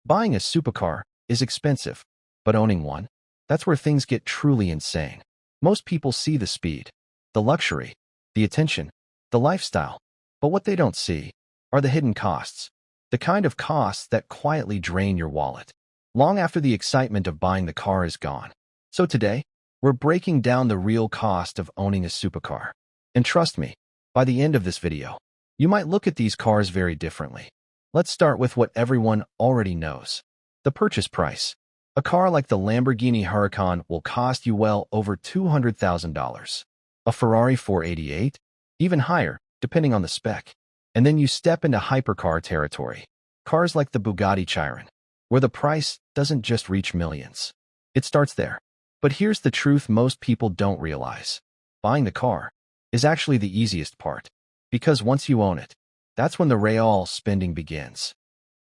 Buying a supercar is expensive, but owning one, that's where things get truly insane. Most people see the speed, the luxury, the attention, the lifestyle, but what they don't see are the hidden costs, the kind of costs that quietly drain your wallet long after the excitement of buying the car is gone. So today, we're breaking down the real cost of owning a supercar. And trust me, by the end of this video, you might look at these cars very differently. Let's start with what everyone already knows. The purchase price. A car like the Lamborghini Huracán will cost you well over $200,000. A Ferrari 488? Even higher, depending on the spec. And then you step into hypercar territory. Cars like the Bugatti Chiron, where the price doesn't just reach millions. It starts there. But here's the truth most people don't realize. Buying the car is actually the easiest part. Because once you own it, that's when the real spending begins.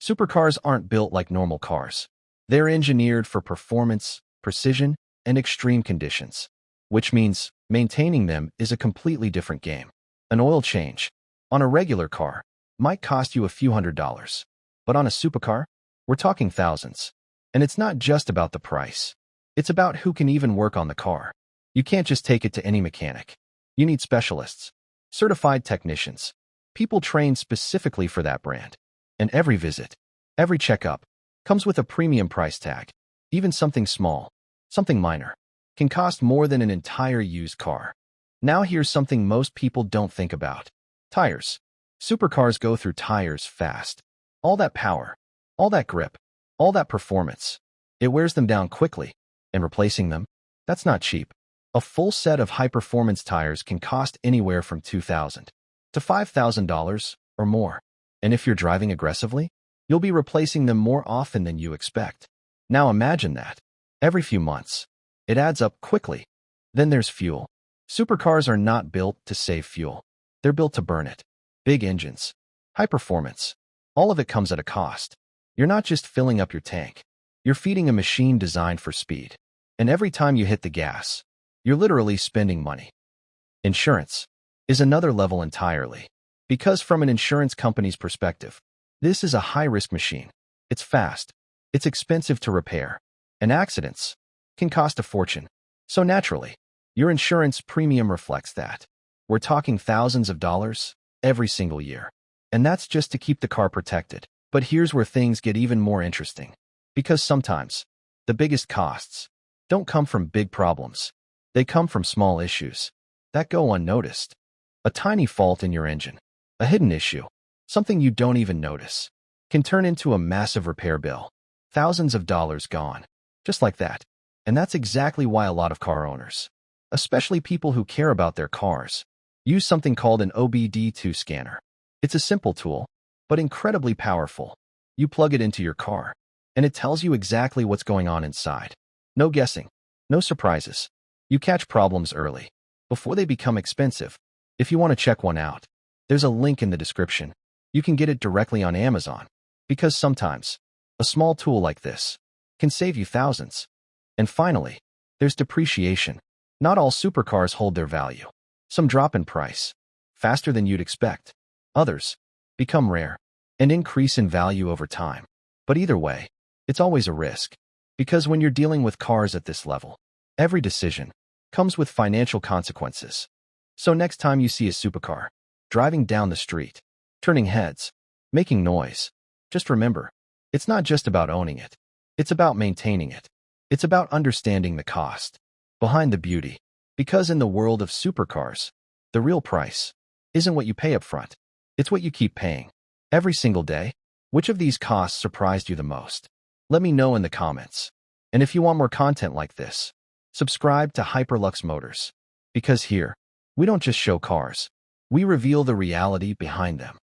Supercars aren't built like normal cars. They're engineered for performance, precision, and extreme conditions, which means maintaining them is a completely different game. An oil change on a regular car might cost you a few $100s, but on a supercar, we're talking thousands. And it's not just about the price. It's about who can even work on the car. You can't just take it to any mechanic. You need specialists, certified technicians, people trained specifically for that brand. And every visit, every checkup, comes with a premium price tag. Even something small, something minor, can cost more than an entire used car. Now here's something most people don't think about. Tires. Supercars go through tires fast. All that power, all that grip, all that performance. It wears them down quickly, and replacing them, that's not cheap. A full set of high-performance tires can cost anywhere from $2,000 to $5,000 or more. And if you're driving aggressively, you'll be replacing them more often than you expect. Now imagine that. Every few months. It adds up quickly. Then there's fuel. Supercars are not built to save fuel. They're built to burn it. Big engines, high performance. All of it comes at a cost. You're not just filling up your tank. You're feeding a machine designed for speed. And every time you hit the gas, you're literally spending money. Insurance is another level entirely. Because from an insurance company's perspective, this is a high-risk machine. It's fast. It's expensive to repair. And accidents can cost a fortune. So naturally, your insurance premium reflects that. We're talking thousands of dollars every single year. And that's just to keep the car protected. But here's where things get even more interesting. Because sometimes, the biggest costs don't come from big problems. They come from small issues that go unnoticed. A tiny fault in your engine, a hidden issue, something you don't even notice, can turn into a massive repair bill. Thousands of dollars gone, just like that. And that's exactly why a lot of car owners, especially people who care about their cars, use something called an OBD2 scanner. It's a simple tool, but incredibly powerful. You plug it into your car, and it tells you exactly what's going on inside. No guessing, no surprises. You catch problems early, before they become expensive. If you want to check one out, there's a link in the description. You can get it directly on Amazon, because sometimes, a small tool like this can save you thousands. And finally, there's depreciation. Not all supercars hold their value. Some drop in price, faster than you'd expect. Others become rare and increase in value over time. But either way, it's always a risk. Because when you're dealing with cars at this level, every decision comes with financial consequences. So next time you see a supercar driving down the street, turning heads, making noise, just remember, it's not just about owning it. It's about maintaining it. It's about understanding the cost behind the beauty. Because in the world of supercars, the real price isn't what you pay up front. It's what you keep paying every single day. Which of these costs surprised you the most? Let me know in the comments. And if you want more content like this, subscribe to Hyperlux Motors. Because here, we don't just show cars. We reveal the reality behind them.